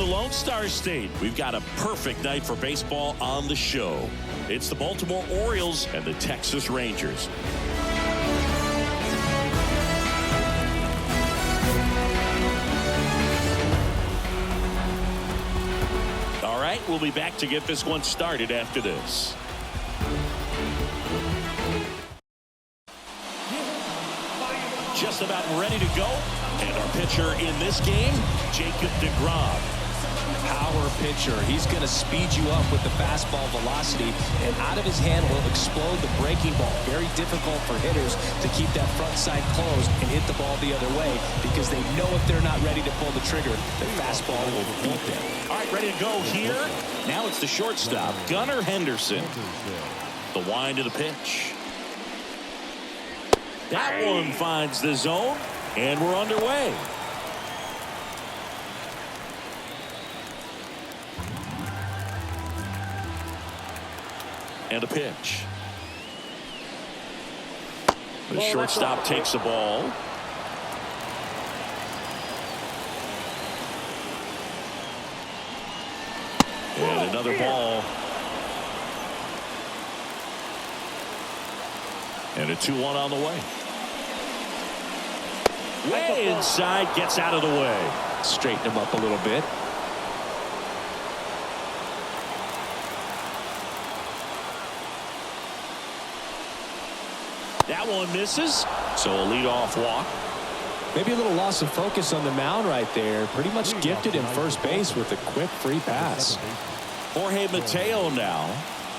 the Lone Star State, we've got a perfect night for baseball on the show. It's the Baltimore Orioles and the Texas Rangers. All right, we'll be back to get this one started after this. Just about ready to go. And our pitcher in this game, Jacob deGrom. Power pitcher. He's going to speed you up with the fastball velocity, and out of his hand will explode the breaking ball. Very difficult for hitters to keep that front side closed and hit the ball the other way, because they know if they're not ready to pull the trigger, the fastball will beat them. All right, ready to go here. Now it's the shortstop, Gunnar Henderson. The wind of the pitch. That one finds the zone, and we're underway. And a pitch. The shortstop takes the ball. And another ball. And a 2-1 on the way. Way inside, gets out of the way. Straighten him up a little bit. That one misses, so a leadoff walk. Maybe a little loss of focus on the mound right there. Pretty much gifted in first base with a quick free pass. Jorge Mateo now,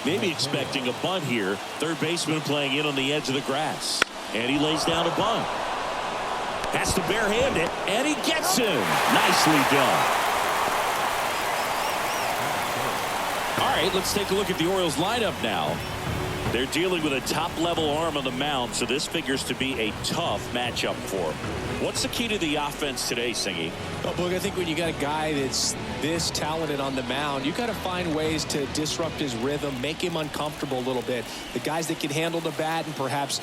maybe expecting a bunt here. Third baseman playing in on the edge of the grass. And he lays down a bunt. Has to barehand it, and he gets him. Nicely done. All right, let's take a look at the Orioles lineup now. They're dealing with a top-level arm on the mound, so this figures to be a tough matchup for them. What's the key to the offense today, Singy? Well, Boog, I think when you got a guy that's this talented on the mound, you got to find ways to disrupt his rhythm, make him uncomfortable a little bit. The guys that can handle the bat and perhaps,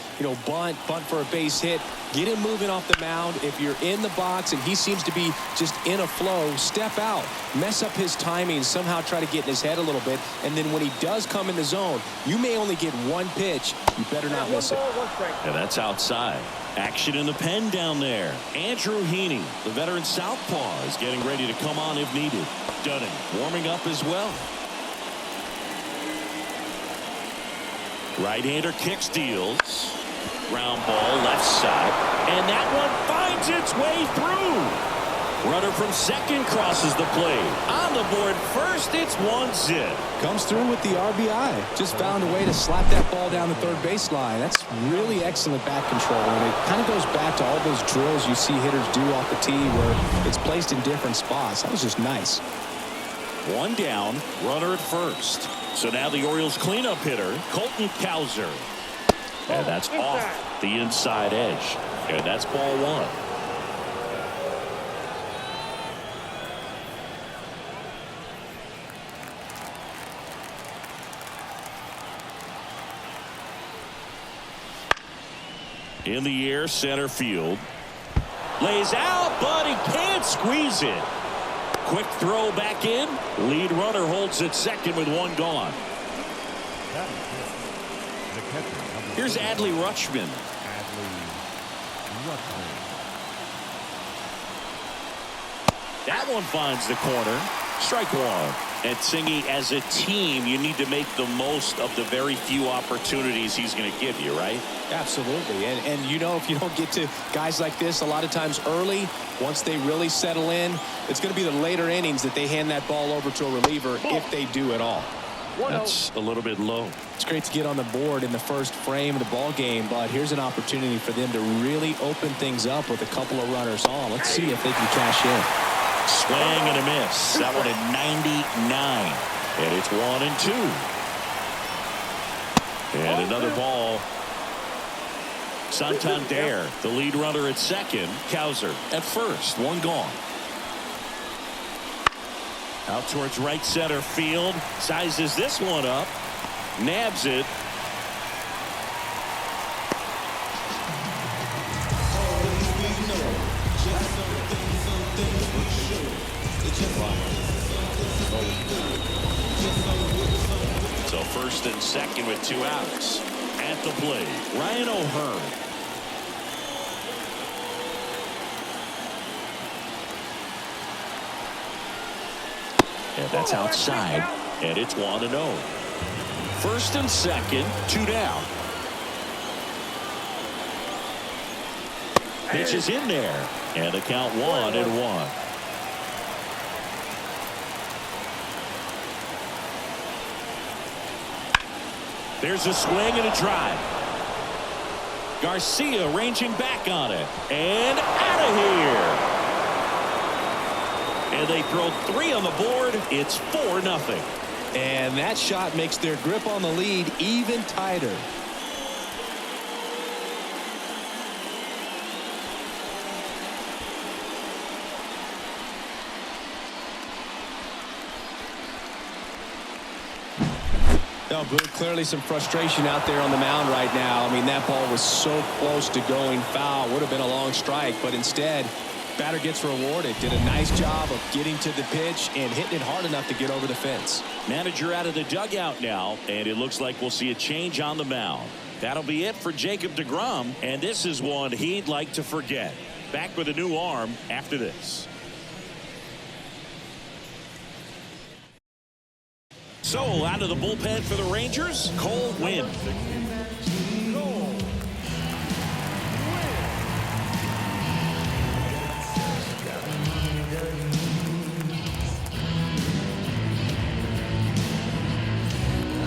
bunt for a base hit, get him moving off the mound. If you're in the box and he seems to be just in a flow, step out, mess up his timing, somehow try to get in his head a little bit. And then when he does come in the zone, you may only get one pitch. You better not miss it. Yeah, that's outside. Action in the pen down there. Andrew Heaney, the veteran southpaw, is getting ready to come on if needed. Dunning warming up as well. Right-hander kicks, deals. Ground ball left side. And that one finds its way through. Runner from second crosses the plate. On the board first, it's 1-0. Comes through with the RBI. Just found a way to slap that ball down the third baseline. That's really excellent bat control. And it kind of goes back to all those drills you see hitters do off the tee where it's placed in different spots. That was just nice. One down, runner at first. So now the Orioles cleanup hitter, Colton Cowser. And that's off the inside edge. And that's ball one. In the air, center field. Lays out, but he can't squeeze it. Quick throw back in. Lead runner holds at second with one gone. Here's Adley Rutschman. That one finds the corner. Strike one. And Singy, as a team, you need to make the most of the very few opportunities he's going to give you, right? Absolutely. And if you don't get to guys like this a lot of times early, once they really settle in, it's going to be the later innings that they hand that ball over to a reliever, if they do at all. That's a little bit low. It's great to get on the board in the first frame of the ball game, but here's an opportunity for them to really open things up with a couple of runners on. Let's see if they can cash in. Swing and a miss. That one at 99. And it's 1-2. And another ball. Santander, the lead runner at second. Cowser at first. One gone. Out towards right center field. Sizes this one up. Nabs it. second with 2 outs. At the plate, Ryan O'Hearn. And that's outside, and it's 1-0. First and second, 2 down. Pitch is in there, and the count 1-1. There's a swing and a drive. Garcia ranging back on it, and out of here. And they throw 3 on the board. It's 4-0. And that shot makes their grip on the lead even tighter. No, but clearly some frustration out there on the mound right now. I mean, that ball was so close to going foul. Would have been a long strike, but instead, batter gets rewarded. Did a nice job of getting to the pitch and hitting it hard enough to get over the fence. Manager out of the dugout now, and it looks like we'll see a change on the mound. That'll be it for Jacob deGrom, and this is one he'd like to forget. Back with a new arm after this. So out of the bullpen for the Rangers, Cole Winn.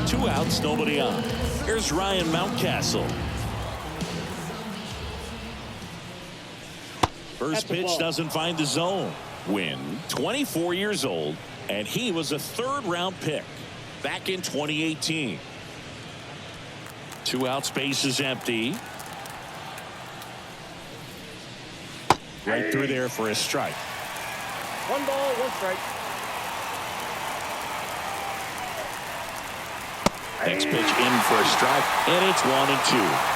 Two outs, nobody on. Here's Ryan Mountcastle. First pitch doesn't find the zone. Winn, 24 years old, and he was a 3rd-round pick back in 2018. 2 outs, base is empty. Right through there for a strike. 1 ball, 1 strike. Next pitch in for a strike, and it's 1-2.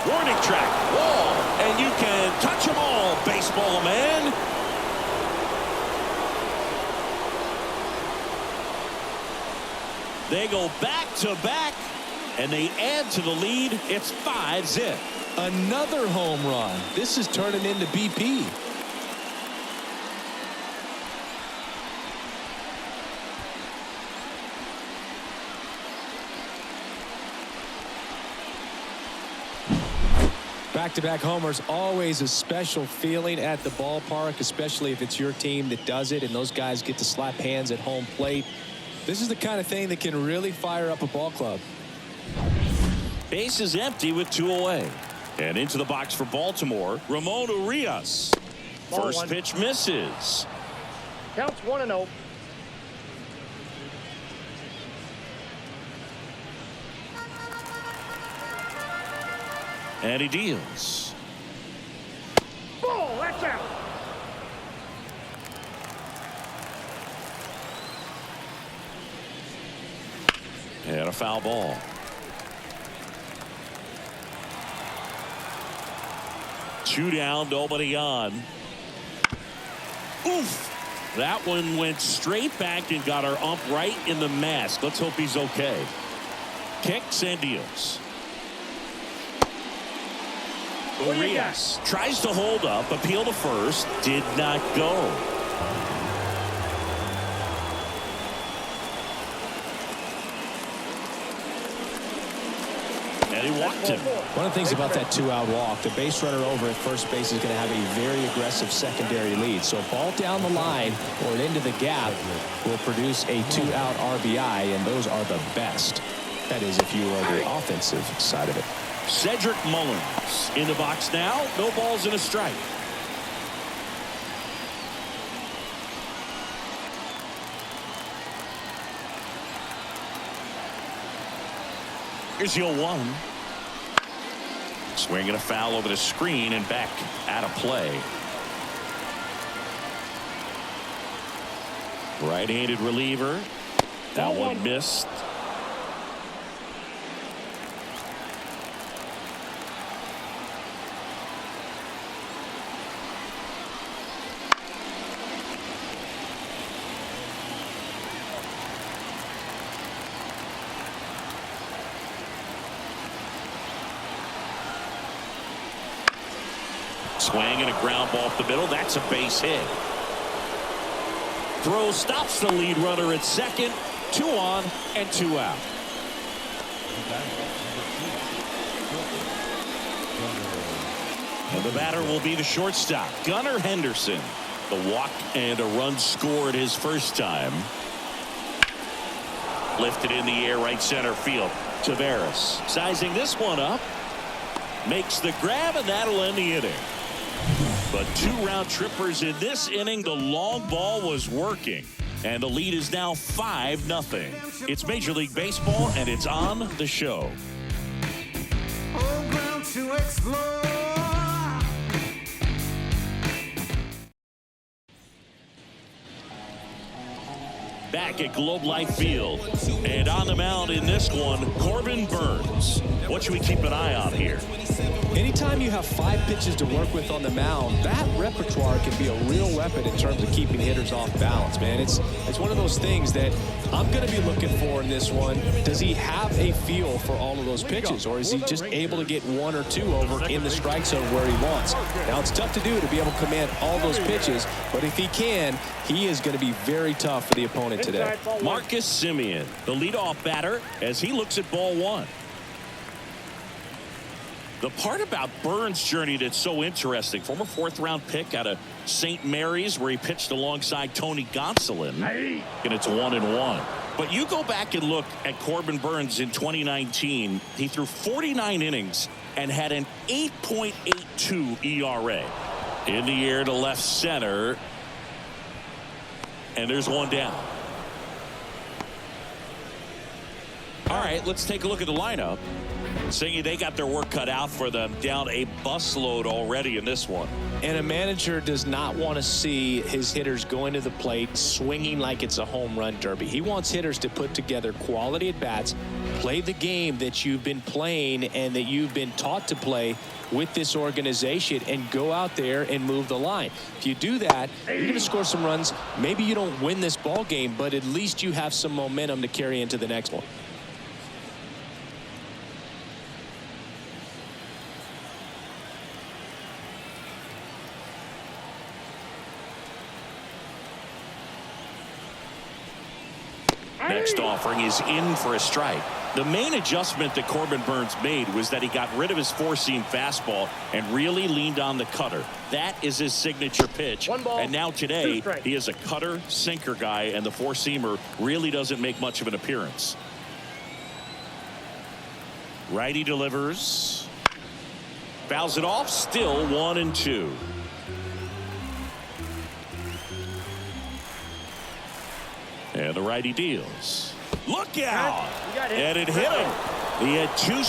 Warning track, wall, and you can touch them all, baseball man. They go back to back, and they add to the lead. It's 5-0. Another home run. This is turning into BP. Back-to-back homers, always a special feeling at the ballpark, especially if it's your team that does it and those guys get to slap hands at home plate. This is the kind of thing that can really fire up a ball club. Base is empty with 2 away. And into the box for Baltimore, Ramon Urias. First pitch misses. Counts 1-0. And he deals. Ball, that's out. And a foul ball. Two down, nobody on. Oof. That one went straight back and got our ump right in the mask. Let's hope he's okay. Kicks and deals. Urias tries to hold up, appeal to first, did not go. And he walked him. One of the things about that 2-out walk, the base runner over at first base is going to have a very aggressive secondary lead. So a ball down the line or into the gap will produce a 2-out RBI, and those are the best. That is, if you are the offensive side of it. Cedric Mullins in the box now. No balls and a strike. Here's the 0-1. Swinging a foul over the screen and back out of play. Right-handed reliever. That one missed. Swing and a ground ball up the middle. That's a base hit. Throw stops the lead runner at second. 2 on and 2 out. And the batter will be the shortstop, Gunnar Henderson. The walk and a run scored his first time. Lifted in the air, right center field. Taveras sizing this one up. Makes the grab, and that'll end the inning. But 2 round trippers in this inning. The long ball was working. And the lead is now 5-0. It's Major League Baseball, and it's on the show. To explore. Back at Globe Life Field, and on the mound in this one, Corbin Burnes. What should we keep an eye on here? Anytime you have 5 pitches to work with on the mound, that repertoire can be a real weapon in terms of keeping hitters off balance, man. It's one of those things that I'm going to be looking for in this one. Does he have a feel for all of those pitches, or is he just able to get 1 or 2 over in the strike zone where he wants? Now, it's tough to do to be able to command all those pitches, but if he can, he is going to be very tough for the opponent today. Marcus Semien, the leadoff batter, as he looks at ball 1. The part about Burnes' journey that's so interesting, former 4th-round pick out of St. Mary's, where he pitched alongside Tony Gonsolin, and it's 1-1. But you go back and look at Corbin Burnes in 2019. He threw 49 innings and had an 8.82 ERA. In the air to left center, and there's 1 down. All right, let's take a look at the lineup. Saying they got their work cut out for them, down a busload already in this one. And a manager does not want to see his hitters going to the plate swinging like it's a home run derby. He wants hitters to put together quality at bats, play the game that you've been playing and that you've been taught to play with this organization, and go out there and move the line. If you do that, you're going to score some runs. Maybe you don't win this ball game, but at least you have some momentum to carry into the next one. Next offering is in for a strike. The main adjustment that Corbin Burnes made was that he got rid of his 4-seam fastball and really leaned on the cutter. That is his signature pitch. 1 ball, and now today, 2 strikes. he is a cutter sinker guy, and the 4-seamer really doesn't make much of an appearance. Righty delivers. Fouls it off. Still 1-2. And the righty deals. Look out! You got hit. And it hit him. He had 2